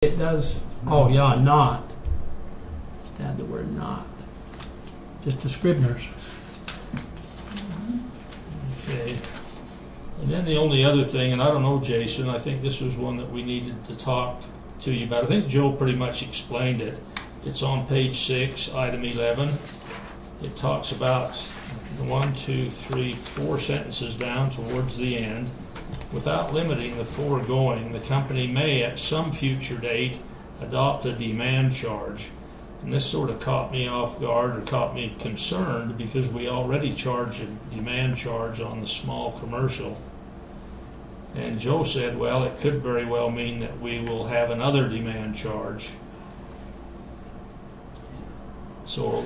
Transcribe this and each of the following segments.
It does, oh yeah, not. Just add the word not. Just a Scribner's. Okay. And then the only other thing, and I don't know, Jason, I think this was one that we needed to talk to you about. I think Joe pretty much explained it. It's on page 6, item 11. It talks about 1, 2, 3, 4 sentences down towards the end. Without limiting the foregoing, the company may at some future date adopt a demand charge. And this sort of caught me off guard, or caught me concerned, because we already charge a demand charge on the small commercial. And Joe said, well, it could very well mean that we will have another demand charge. So are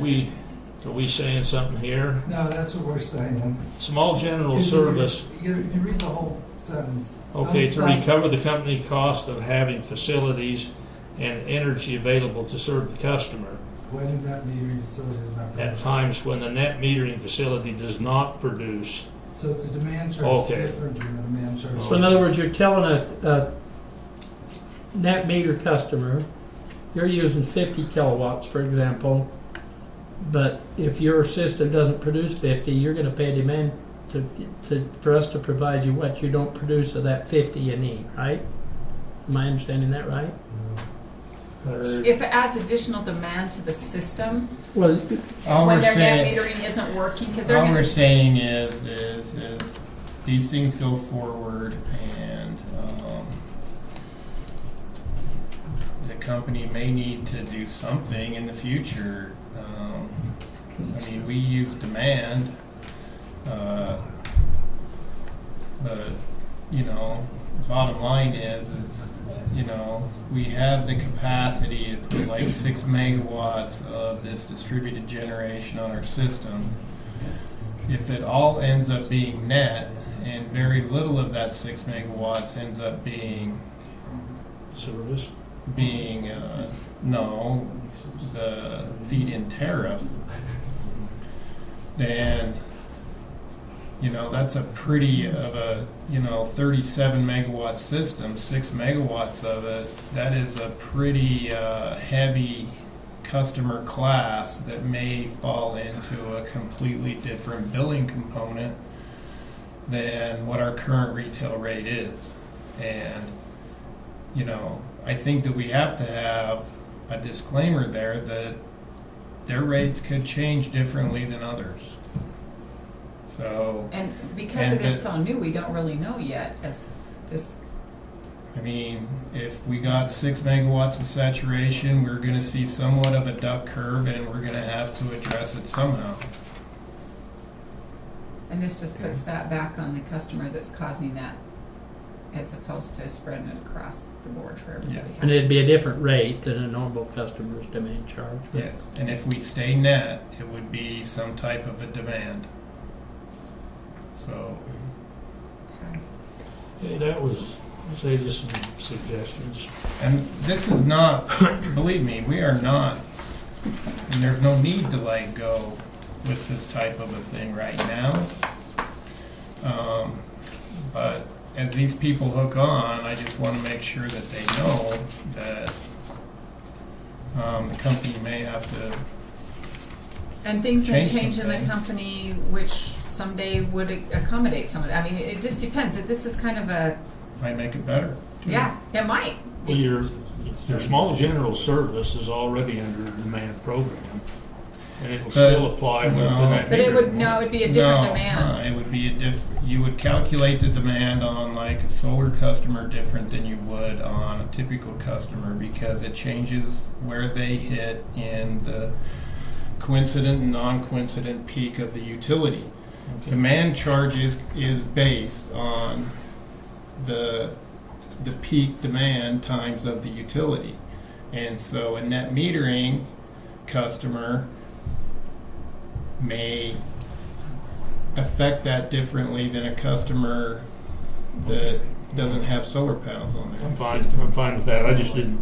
we saying something here? No, that's what we're saying. Small general If you service. You read the whole sentence. Okay, Don't to stop. recover the company cost of having facilities and energy available to serve the customer When that metering facility is not. at producing. times when the net metering facility does not produce. So it's a demand charge Okay. different than a demand charge. So in other words, you're telling a net meter customer, you're using 50 kilowatts, for example, but if your system doesn't produce 50, you're gonna pay a demand for us to provide you what you don't produce of that 50 you need, right? Am I understanding that right? If it adds additional demand to the system, Well, All when we're their net saying, metering isn't working, because they're all we're gonna, saying is these things go forward, and the company may need to do something in the future. I mean, we use demand, but the bottom line is we have the capacity to put like 6 megawatts of this distributed generation on our system. If it all ends up being net, and very little of that 6 megawatts ends up being Service. no, the feed-in tariff, then that's a pretty of a 37 megawatt system. 6 megawatts of it, that is a pretty heavy customer class that may fall into a completely different billing component than what our current retail rate is. And I think that we have to have a disclaimer there that their rates could change differently than others. So, and because it is so new, we don't really know yet as this. I mean, if we got 6 megawatts of saturation, we're going to see somewhat of a duck curve, and we're going to have to address it somehow. And this just puts that back on the customer that's causing that, as opposed to spreading it across the board for everybody. and it'd be a different rate than a normal customer's demand charge. Yes, and if we stay net, it would be some type of a demand. So, Okay. Hey, that was, say, just some suggestions. and this is not, believe me, we are not, and there's no need to go with this type of a thing right now. But as these people hook on, I just want to make sure that they know that the company may have to. And things may Change change in the something. company, which someday would accommodate some of that. I mean, it just depends. This is kind of a, Might make it better. too. yeah, it might. Well, your small general service is already under a demand program, and it will still apply with the no. net But it metering. would, no, it'd be a different No, demand. it would be you would calculate the demand on a solar customer different than you would on a typical customer, because it changes where they hit in the coincident and non-coincident peak of the utility. Okay. Demand charges is based on the peak demand times of the utility. And so a net metering customer may affect that differently than a customer that doesn't have solar panels on their I'm fine. system. I'm fine with that. I just didn't.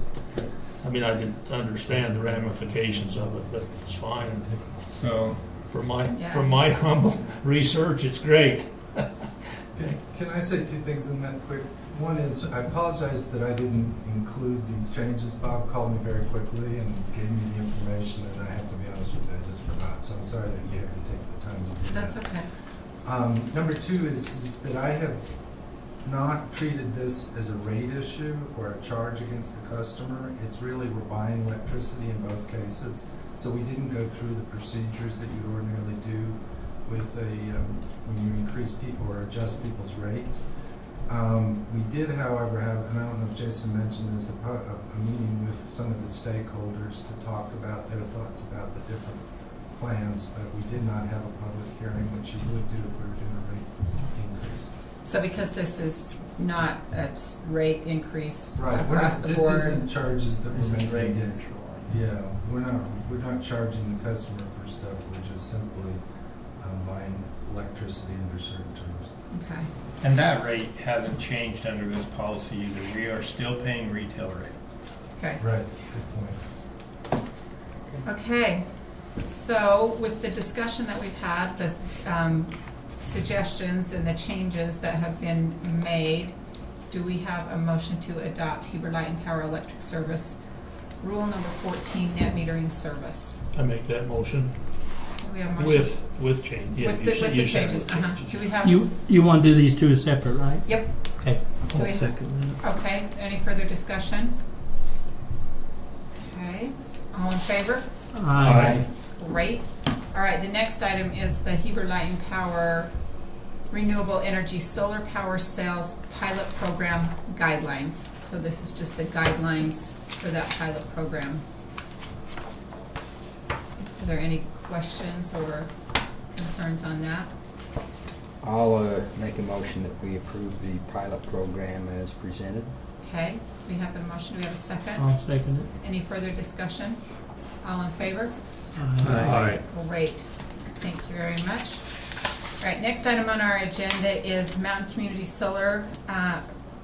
I mean, I didn't understand the ramifications of it, but it's fine. So, For my Yeah. humble research, it's great. Can I say two things in that quick? One is, I apologize that I didn't include these changes. Bob called me very quickly and gave me the information, and I have to be honest with you, I just forgot. So I'm sorry that you had to take the time to do that. That's okay. Number two is that I have not treated this as a rate issue or a charge against the customer. It's really, we're buying electricity in both cases. So we didn't go through the procedures that you ordinarily do with when you increase people or adjust people's rates. We did, however, have, and I don't know if Jason mentioned this, a meeting with some of the stakeholders to talk about their thoughts about the different plans, but we did not have a public hearing, which you would do if we were doing a rate increase. So because this is not a rate increase Right, across the this board, isn't charges that This we're is making rate against. control. Yeah, we're not charging the customer for stuff, we're just simply buying electricity under certain terms. okay. And that rate hasn't changed under this policy either. We are still paying retail rate. Okay. Right, good point. Okay, so with the discussion that we've had, the suggestions and the changes that have been made, do we have a motion to adopt Heber Light and Power Electric Service Rule number 14, net metering service? I make that motion Do we have a motion? with change. Yeah, With you the said with changes, changes. Do we have? You want to do these two as separate, right? Yep. Okay. Do we- second Okay, any further discussion? Okay, all in favor? Aye. Great. All right, the next item is the Heber Light and Power Renewable Energy Solar Power Sales Pilot Program Guidelines. So this is just the guidelines for that pilot program. Are there any questions or concerns on that? I'll make a motion that we approve the pilot program as presented. Okay, we have a motion. Do we have a second? I'll second it. Any further discussion? All in favor? Aye. Great. Thank you very much. All right, next item on our agenda is Mountain Community Solar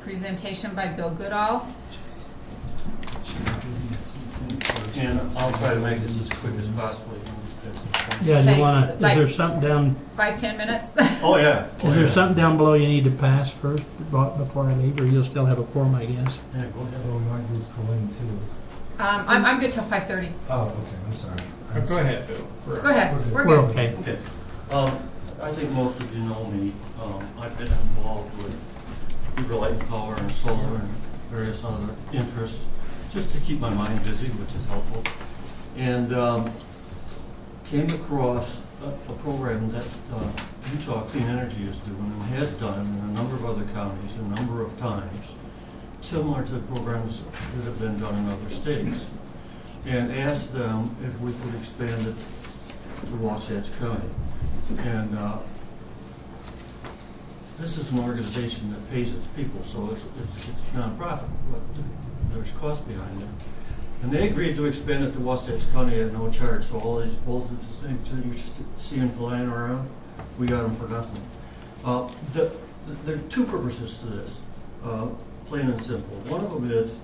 presentation by Bill Goodall. And I'll try to make this as quick as possible. You can just spend some time. Yeah, do Okay, you want to, is like- there something down, 5-10 minutes? Oh, yeah. is there something down below you need to pass first before I leave, or you'll still have a quorum, I guess? Yeah, go ahead. Oh, might just go in too. I'm good till 5:30. Oh, okay, I'm sorry. Go ahead, Bill. Go ahead, we're We're good. okay. Okay. I think most of you know me. I've been involved with Heber Light and Power and solar and various other interests, just to keep my mind busy, which is helpful. And came across a program that Utah Clean Energy is doing and has done in a number of other counties a number of times, similar to programs that have been done in other states, and asked them if we could expand it to Wasatch County. And this is an organization that pays its people, so it's nonprofit, but there's cost behind it. And they agreed to expand it to Wasatch County at no charge, so all these bulletin things that you're seeing flying around, we got them for nothing. There are two purposes to this, plain and simple. One of them is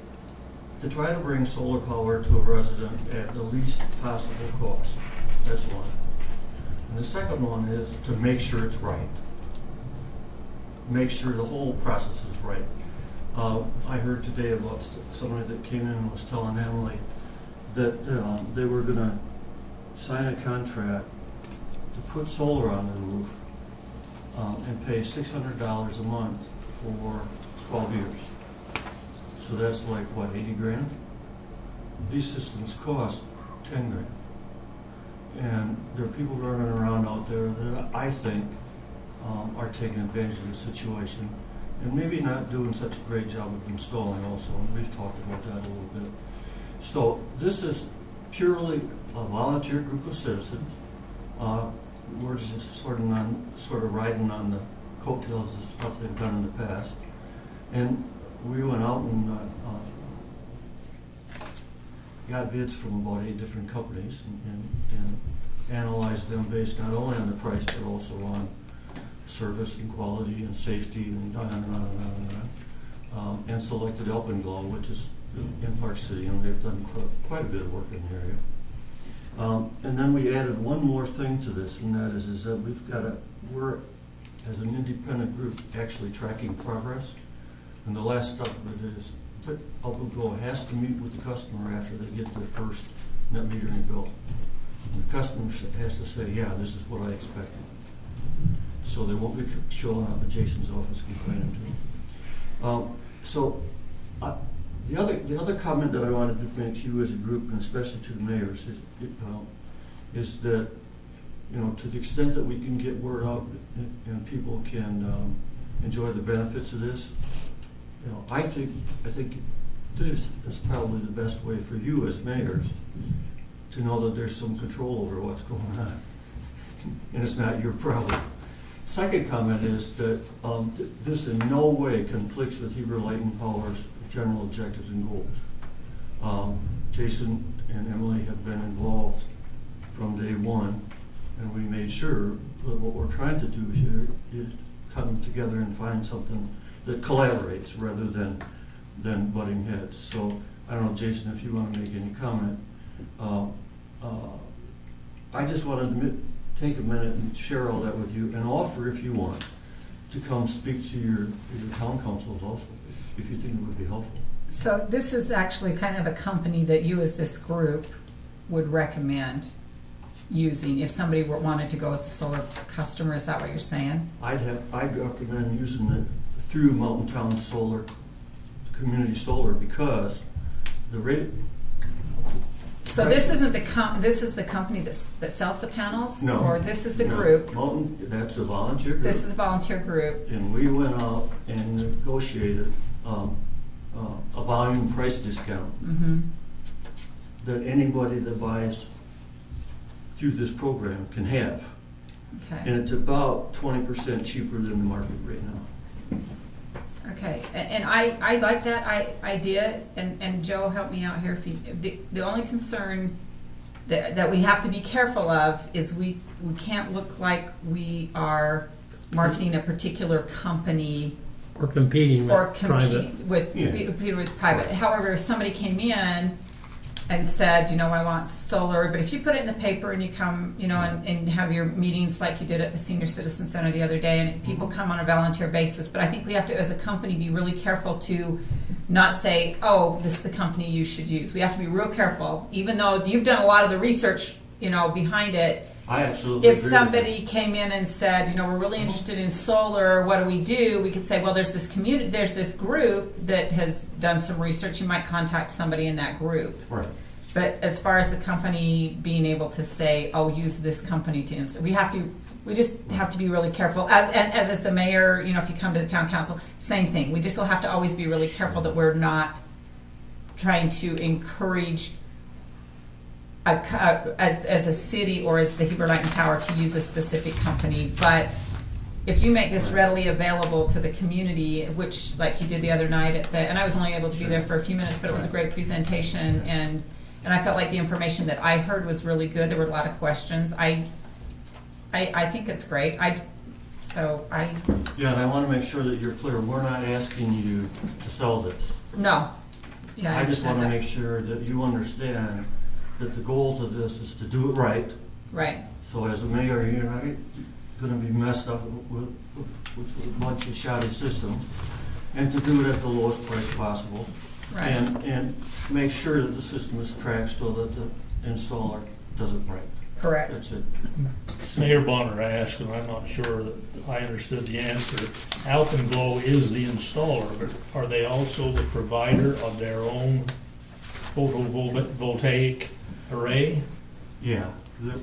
to try to bring solar power to a resident at the least possible cost. That's one. And the second one is to make sure it's right. Make sure the whole process is right. I heard today about somebody that came in and was telling Emily that they were going to sign a contract to put solar on the roof and pay $600 a month for 12 years. So that's like, what, 80 grand? These systems cost 10 grand. And there are people running around out there that I think are taking advantage of the situation and maybe not doing such a great job of installing also. And we've talked about that a little bit. So this is purely a volunteer group of citizens. We're just sort of riding on the coattails of stuff they've done in the past. And we went out and got bids from about 8 different companies and analyzed them based not only on the price but also on service and quality and safety and on and on and on and on. And selected Alpenglow, which is in Park City, and they've done quite a bit of work in the area. And then we added one more thing to this, and that is that we're, as an independent group, actually tracking progress. And the last step of it is, Go has to meet with the customer after they get their first net metering bill. And the customer has to say, yeah, this is what I expected. So they won't be showing up at Jason's office complaining to them. The other comment that I wanted to make to you as a group, and especially to the mayors, is that, you know, to the extent that we can get word out and people can enjoy the benefits of this, you know, I think this is probably the best way for you as mayors to know that there's some control over what's going on, and it's not your problem. Second comment is that this in no way conflicts with Heber Light and Power's general objectives and goals. Jason and Emily have been involved from day one, and we made sure that what we're trying to do here is come together and find something that collaborates rather than butting heads. So I don't know, Jason, if you want to make any comment. I just wanted to take a minute and share all that with you, and offer, if you want, to come speak to your town councils also, if you think it would be helpful. So this is actually kind of a company that you as this group would recommend using if somebody wanted to go as a solar customer. Is that what you're saying? I'd recommend using it through Mountain Town Solar, Community Solar, because the rate. So this isn't this is the company that sells the panels? No. Or this is the No. group? Mountain, that's a volunteer group. This is a volunteer group. And we went out and negotiated a volume price discount Mm-hmm. that anybody that buys through this program can have. Okay. And it's about 20% cheaper than the market right now. Okay, and I like that idea, and Joe, help me out here. If you, the only concern that we have to be careful of is we can't look like we are marketing a particular company Or competing or with private. competing with private. However, if somebody came in and said, you know, I want solar, but if you put it in the paper and you come, you know, and have your meetings like you did at the Senior Citizen Center the other day, and people come on a volunteer basis, but I think we have to, as a company, be really careful to not say, oh, this is the company you should use. We have to be real careful, even though you've done a lot of the research, you know, behind it. I absolutely If agree somebody with came in and said, you know, we're really interested in solar, what do? We could say, well, there's this community, there's this group that has done some research. You might contact somebody in that group. you. Right. But as far as the company being able to say, oh, use this company to install, we just have to be really careful. As the mayor, you know, if you come to the town council, same thing. We just still have to always be really careful that we're not trying to encourage as a city or as the Heber Light and Power to use a specific company. But if you make this readily available to the community, which like you did the other night and I was only able to be there for a few minutes, but it was a great presentation, and I felt like the information that I heard was really good. There were a lot of questions. I think it's great. Yeah, and I want to make sure that you're clear. We're not asking you to sell this. No. Yeah, I just want to understand make sure that you understand that the goals of this is to do it right. that. Right. So as a mayor, you're not going to be messed up with a bunch of shoddy systems, and to do it at the lowest price possible. Right. And make sure that the system is tracked so that the installer does it right. Correct. That's it. Mayor Bonner asked, and I'm not sure that I understood the answer. Alpenglow is the installer, but are they also the provider of their own photovoltaic array? Yeah.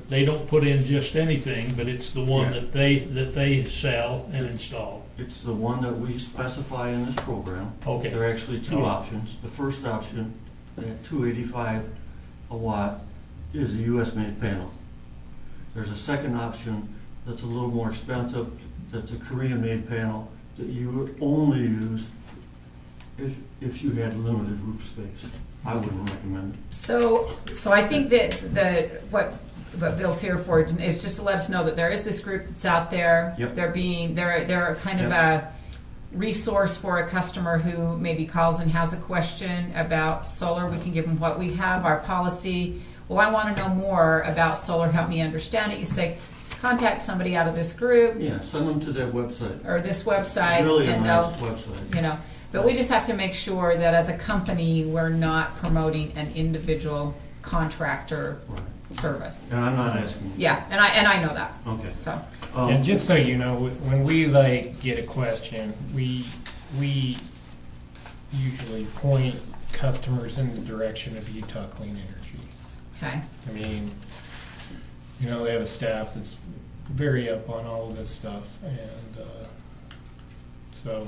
They don't put in just anything, but it's the one Yeah. that they sell and install. It's the one that we specify in this program. Okay. There are actually two Oh. options. The first option, at $285 a watt, is a US-made panel. There's a second option that's a little more expensive, that's a Korean-made panel that you would only use if you had limited roof space. I wouldn't recommend it. So I think that what Bill's here for is just to let us know that there is this group that's out there. Yep. They're kind of a resource for a customer who maybe calls and has a question about solar. We can give them what we have, our policy. Well, I want to know more about solar. Help me understand it. You say, contact somebody out of this group Yeah, send them to that website. or this website, It's really a and nice they'll, website. you know. But we just have to make sure that as a company, we're not promoting an individual contractor Right. service. And I'm not asking you. Yeah, and I know that, Okay. so. And just so you know, when we like get a question, we usually point customers in the direction of Utah Clean Energy. Okay, I mean, you know, they have a staff that's very up on all of this stuff, and so.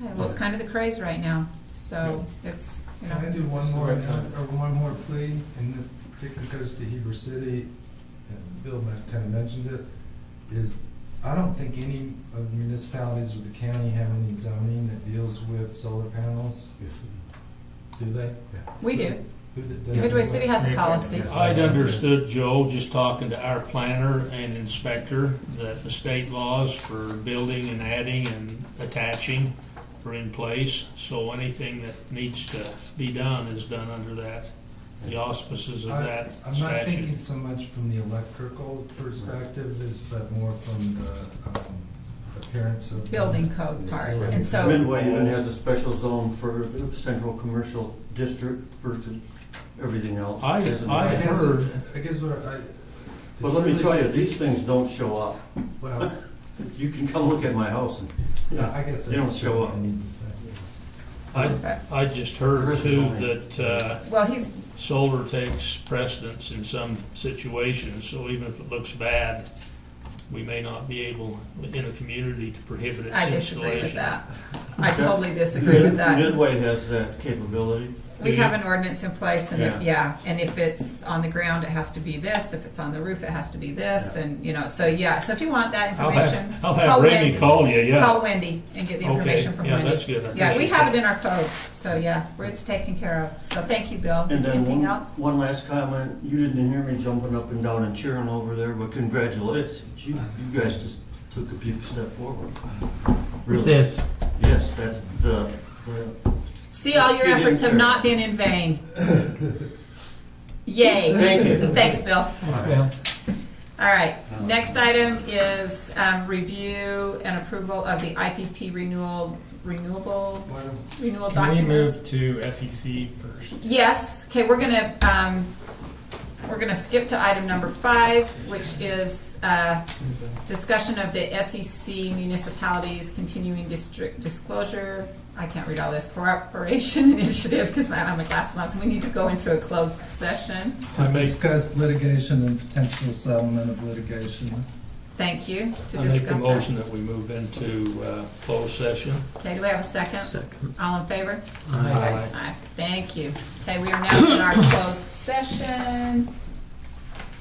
okay, well, it's kind of the craze right now, so it's, you know. Can I do one more plea, and this particularly goes to Heber City, and Bill kind of mentioned it, is I don't think any of the municipalities or the county have any zoning that deals with solar panels. Do they? We do. Who does? Midway City has a policy. I'd understood, Joe, just talking to our planner and inspector, that the state laws for building and adding and attaching are in place, so anything that needs to be done is done under that, the auspices of that I'm not thinking statute. so much from the electrical perspective, but more from the appearance of. Building code part, Yeah. and so, Midway even has a special zone for the central commercial district versus everything else. I I guess what I. But let me tell you, these things don't show up. Well, You can come look at my house and, I guess. They don't that's show what up. I need to say. I just heard too that, well, he's, solar takes precedence in some situations, so even if it looks bad, we may not be able, in a community, to prohibit its I installation. disagree with that. I totally disagree with that. Midway has that capability. We have an ordinance in place, and if, Yeah. and if it's on the ground, it has to be this, if it's on the roof, it has to be this, and, you know, so, yeah, so if you want that information. I'll call have Randy Wendy. call you, yeah. Call Wendy and get the Okay, information from yeah, Wendy. that's good. I Yeah, we appreciate have it that. in our code, so, yeah, it's taken care of, so thank you, Bill. And then Anything else? one last comment, you didn't hear me jumping up and down and cheering over there, but congratulations. You guys just took a big step forward. Really. This, Yes, that's the See, all your You didn't efforts have care. not been in vain. Yay. Thank you. Thanks, Bill. thanks, Bill. All right, next item is review and approval of the IPP renewal Well, Can we documents. move to SEC first? Yes, okay, we're gonna skip to item number 5, which is discussion of the SEC municipalities continuing district disclosure. I can't read all this, cooperation initiative, because I don't have my glasses on, so we need to go into a closed session. I To make, discuss litigation and potential settlement of litigation. Thank you, to I make the discuss that. motion that we move into closed session. Okay, do we have a second? Second. All in favor? Aye. Aye. Thank you. Okay, we are now in our closed session.